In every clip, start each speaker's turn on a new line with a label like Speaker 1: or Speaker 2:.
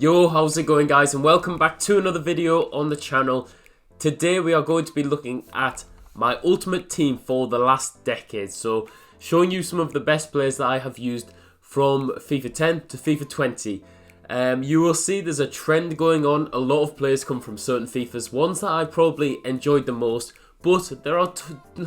Speaker 1: Yo, how's it going guys, and welcome back to another video on the channel. Today we are going to be looking at my ultimate team for the last decade. So showing you some of the best players that I have used from FIFA 10 to FIFA 20. You will see there's a trend going on. A lot of players come from certain FIFAs, ones that I probably enjoyed the most, but there are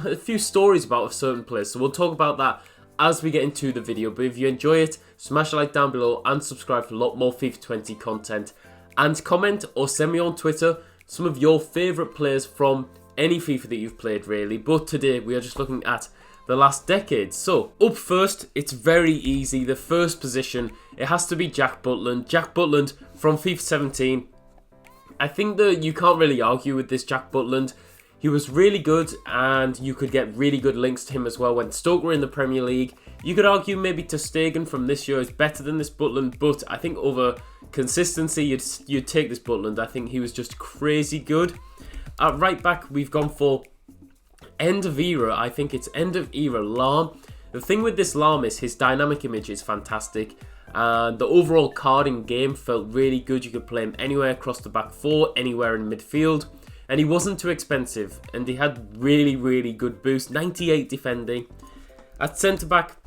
Speaker 1: a few stories about certain players, so we'll talk about that as we get into the video. But if you enjoy it, smash a like down below and subscribe for a lot more FIFA 20 content, and comment or send me on Twitter some of your favourite players from any FIFA that you've played really. But today we are just looking at the last decade. So up first, it's very easy. The first position, it has to be Jack Butland. Jack Butland from FIFA 17. I think that you can't really argue with this Jack Butland. He was really good, and you could get really good links to him as well. When Stoke were in the Premier League, you could argue maybe ter Stegen from this year is better than this Butland, but I think over consistency, you'd take this Butland. I think he was just crazy good. At right back, we've gone for end of era. I think it's end of era Lahm. The thing with this Lahm is his dynamic image is fantastic, and the overall carding game felt really good. You could play him anywhere across the back four, anywhere in midfield. And he wasn't too expensive, and he had really good boost, 98 defending. At centre-back,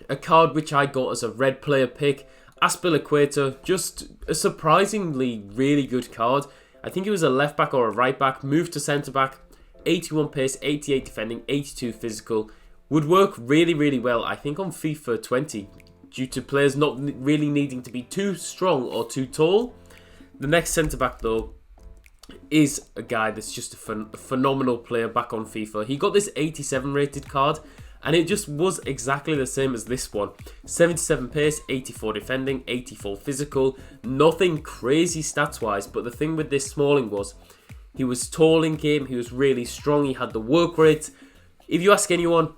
Speaker 1: a card which I got as a red player pick, Aspilicueta, just a surprisingly really good card. I think he was a left-back or a right-back, moved to centre-back, 81 pace, 88 defending, 82 physical. Would work really well, I think, on FIFA 20, due to players not really needing to be too strong or too tall. The next centre-back, though, is a guy that's just a phenomenal player back on FIFA. He got this 87 rated card, and it just was exactly the same as this one. 77 pace, 84 defending, 84 physical. Nothing crazy stats wise, but the thing with this Smalling was he was tall in game, he was really strong, he had the work rate. If you ask anyone,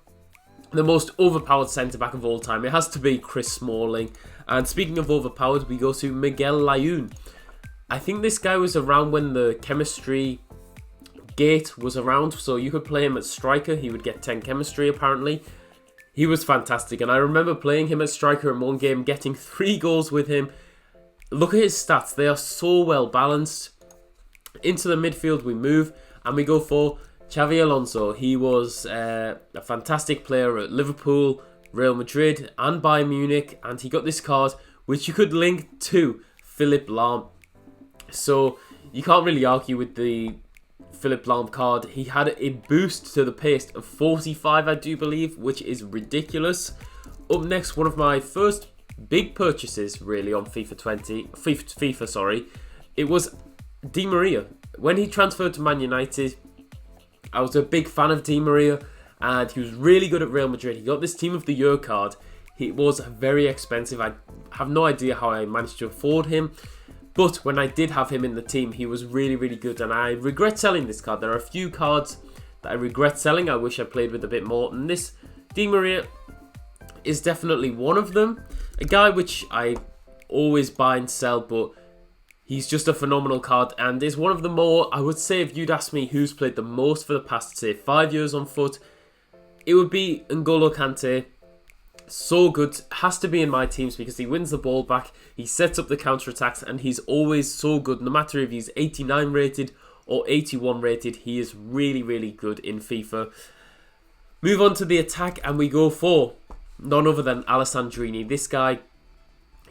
Speaker 1: the most overpowered centre back of all time, it has to be Chris Smalling. And speaking of overpowered, we go to Miguel Layún. I think this guy was around when the chemistry gate was around, so you could play him at striker. He would get 10 chemistry apparently. He was fantastic, and I remember playing him at striker in one game, getting 3 goals with him. Look at his stats, they are so well balanced. Into the midfield we move, and we go for Xavi Alonso. He was a fantastic player at Liverpool, Real Madrid and Bayern Munich, and he got this card which you could link to Philipp Lahm. So you can't really argue with the Philipp Lahm card. He had a boost to the pace of 45, I do believe, which is ridiculous. Up next, one of my first big purchases really on FIFA, sorry, it was Di Maria. When he transferred to Man United, I was a big fan of Di Maria, and he was really good at Real Madrid. He got this Team of the Year card. He was very expensive. I have no idea how I managed to afford him. But when I did have him in the team, he was really good, and I regret selling this card. There are a few cards that I regret selling. I wish I played with a bit more, and this Di Maria is definitely one of them. A guy which I always buy and sell, but he's just a phenomenal card, and is one of the more, I would say, if you'd ask me who's played the most for the past, say, 5 years on foot, it would be N'Golo Kante. So good, has to be in my teams because he wins the ball back, he sets up the counter-attacks, and he's always so good. No matter if he's 89 rated or 81 rated, he is really good in FIFA. Move on to the attack, and we go for none other than Alessandrini. This guy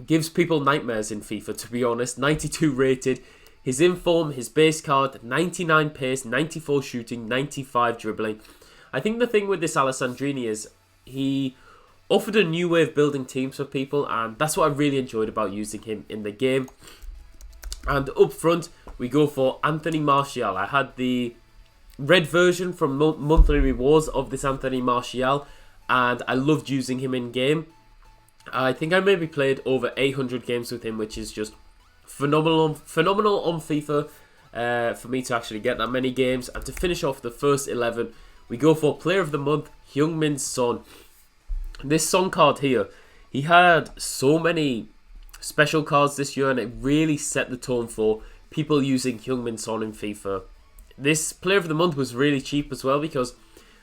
Speaker 1: gives people nightmares in FIFA, to be honest. 92 rated, his inform, his base card, 99 pace, 94 shooting, 95 dribbling. I think the thing with this Alessandrini is he offered a new way of building teams for people, and that's what I really enjoyed about using him in the game. And up front, we go for Anthony Martial. I had the red version from monthly rewards of this Anthony Martial, and I loved using him in game. I think I maybe played over 800 games with him, which is just phenomenal on FIFA for me to actually get that many games. And to finish off the first 11, we go for Player of the Month, Heung-min Son. This Son card here, he had so many special cards this year, and it really set the tone for people using Heung-min Son in FIFA. This Player of the Month was really cheap as well, because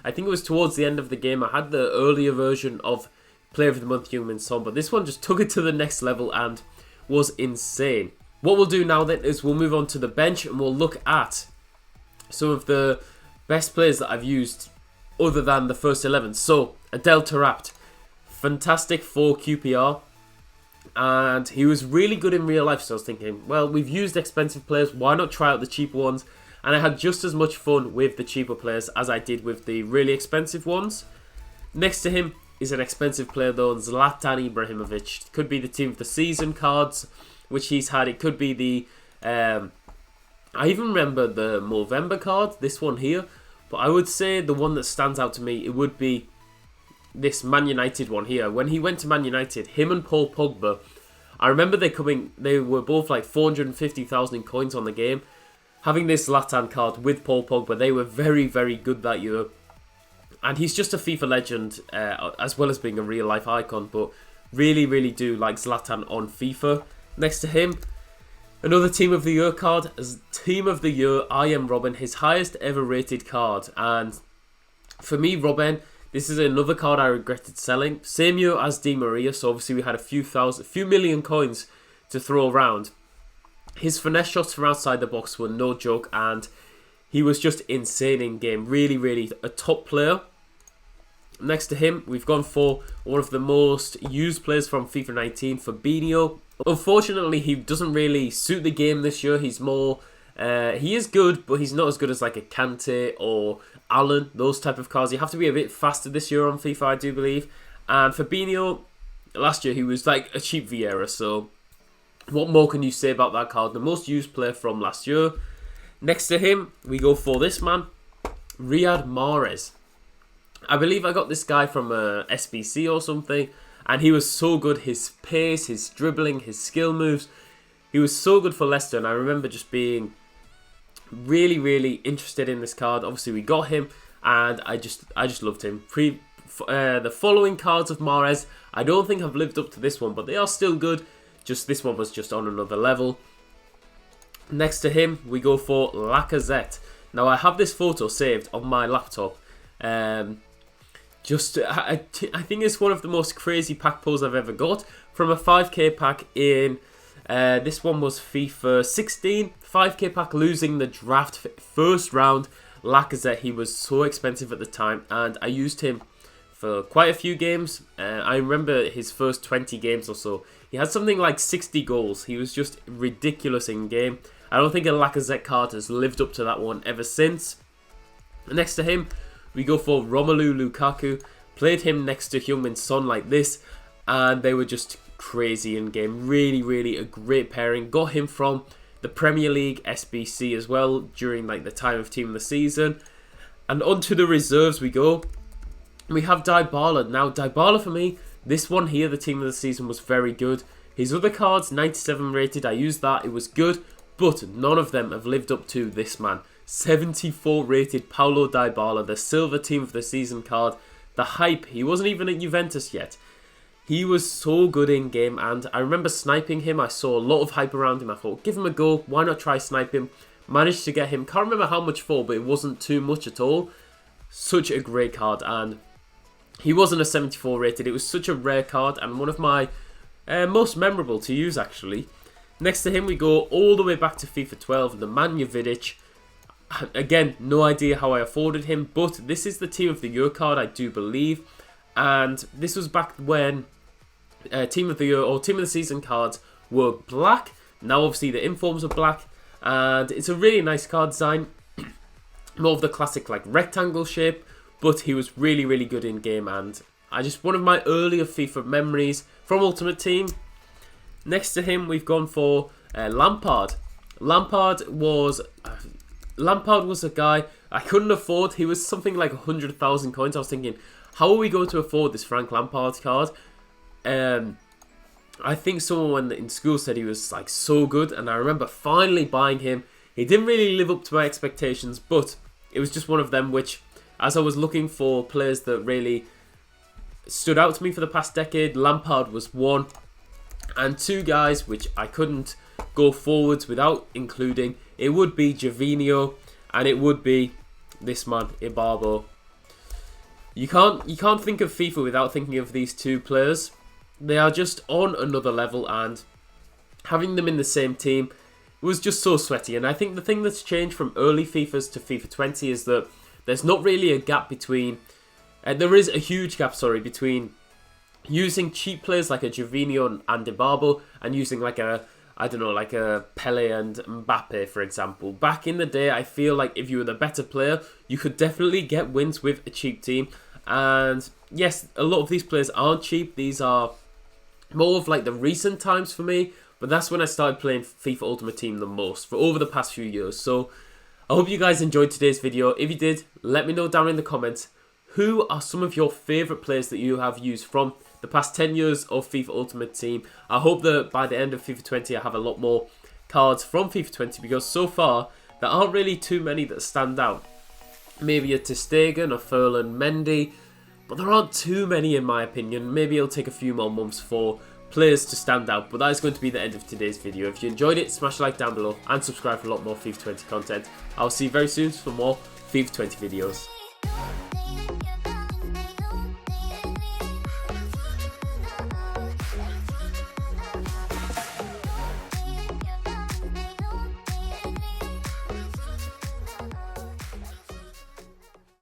Speaker 1: I think it was towards the end of the game. I had the earlier version of Player of the Month Heung-min Son, but this one just took it to the next level, and was insane. What we'll do now then is we'll move on to the bench and we'll look at some of the best players that I've used other than the first 11. So, Adel Tarabt, fantastic for QPR. And he was really good in real life, so I was thinking, well, we've used expensive players, why not try out the cheaper ones? And I had just as much fun with the cheaper players as I did with the really expensive ones. Next to him is an expensive player though, Zlatan Ibrahimovic. Could be the team of the season cards, which he's had. It could be the... I even remember the Movember card, this one here. But I would say the one that stands out to me, it would be this Man United one here. When he went to Man United, him and Paul Pogba, I remember they were both like 450,000 in coins on the game. Having this Zlatan card with Paul Pogba, they were very, very good that year. And he's just a FIFA legend, as well as being a real life icon. But really, really do like Zlatan on FIFA. Next to him, another Team of the Year card. As Team of the Year, I am Robin, his highest ever rated card. And for me, Robin, this is another card I regretted selling. Same year as Di Maria, so obviously we had a few million coins to throw around. His finesse shots from outside the box were no joke, and he was just insane in game. Really, really a top player. Next to him, we've gone for one of the most used players from FIFA 19, Fabinho. Unfortunately, he doesn't really suit the game this year. He's more... he is good, but he's not as good as like a Kante or Allen, those type of cards. You have to be a bit faster this year on FIFA, I do believe. And Fabinho, last year he was like a cheap Vieira, so what more can you say about that card? The most used player from last year. Next to him, we go for this man, Riyad Mahrez. I believe I got this guy from SBC or something, and he was so good. His pace, his dribbling, his skill moves, he was so good for Leicester, and I remember just being really, really interested in this card. Obviously, we got him, and I just loved him. The following cards of Mahrez, I don't think I've lived up to this one, but they are still good. Just this one was just on another level. Next to him, we go for Lacazette. Now, I have this photo saved on my laptop. I think it's one of the most crazy pack pulls I've ever got. From a 5k pack in... this one was FIFA 16, 5k pack, losing the draft first round. Lacazette, he was so expensive at the time, and I used him for quite a few games. I remember his first 20 games or so, he had something like 60 goals. He was just ridiculous in game. I don't think a Lacazette card has lived up to that one ever since. Next to him, we go for Romelu Lukaku. Played him next to Heung-min Son like this, and they were just crazy in game. Really, really a great pairing. Got him from the Premier League SBC as well during like the time of Team of the Season. And onto the reserves we go. We have Dybala. Now Dybala, for me, this one here, the Team of the Season, was very good. His other cards, 97 rated, I used that, it was good, but none of them have lived up to this man. 74 rated Paulo Dybala, the silver Team of the Season card. The hype, he wasn't even at Juventus yet. He was so good in game, and I remember sniping him. I saw a lot of hype around him. I thought, give him a go. Why not try snipe him? Managed to get him. Can't remember how much for, but it wasn't too much at all. Such a great card, and he wasn't a 74 rated. It was such a rare card, and one of my most memorable to use, actually. Next to him, we go all the way back to FIFA 12, the Nemanja Vidic. Again, no idea how I afforded him, but this is the Team of the Year card, I do believe. And this was back when Team of the Year or Team of the Season cards were black. Now obviously the informs are black, and it's a really nice card design. More of the classic like rectangle shape, but he was really, really good in game, and one of my earlier FIFA memories from Ultimate Team. Next to him, we've gone for Lampard. Lampard was a guy I couldn't afford. He was something like 100,000 coins. I was thinking, how are we going to afford this Frank Lampard card? I think someone in school said he was like so good, and I remember finally buying him. He didn't really live up to my expectations, but it was just one of them which, as I was looking for players that really stood out to me for the past decade, Lampard was one. And two guys which I couldn't go forwards without including, it would be Gervinho and it would be this man, Ibarbo. You can't think of FIFA without thinking of these two players. They are just on another level, and having them in the same team was just so sweaty. And I think the thing that's changed from early FIFAs to FIFA 20 is that there's not really a gap between... there is a huge gap, between using cheap players like a Jovino and Dybala and using like a, I don't know, like a Pele and Mbappe, for example. Back in the day, I feel like if you were the better player, you could definitely get wins with a cheap team. And yes, a lot of these players aren't cheap. These are more of like the recent times for me. But that's when I started playing FIFA Ultimate Team the most, for over the past few years. So I hope you guys enjoyed today's video. If you did, let me know down in the comments. Who are some of your favourite players that you have used from the past 10 years of FIFA Ultimate Team? I hope that by the end of FIFA 20 I have a lot more cards from FIFA 20, because so far there aren't really too many that stand out. Maybe a Ter Stegen, a Ferland, Mendy, but there aren't too many in my opinion. Maybe it'll take a few more months for players to stand out, but that is going to be the end of today's video. If you enjoyed it, smash a like down below and subscribe for a lot more FIFA 20 content. I'll see you very soon for more FIFA 20 videos.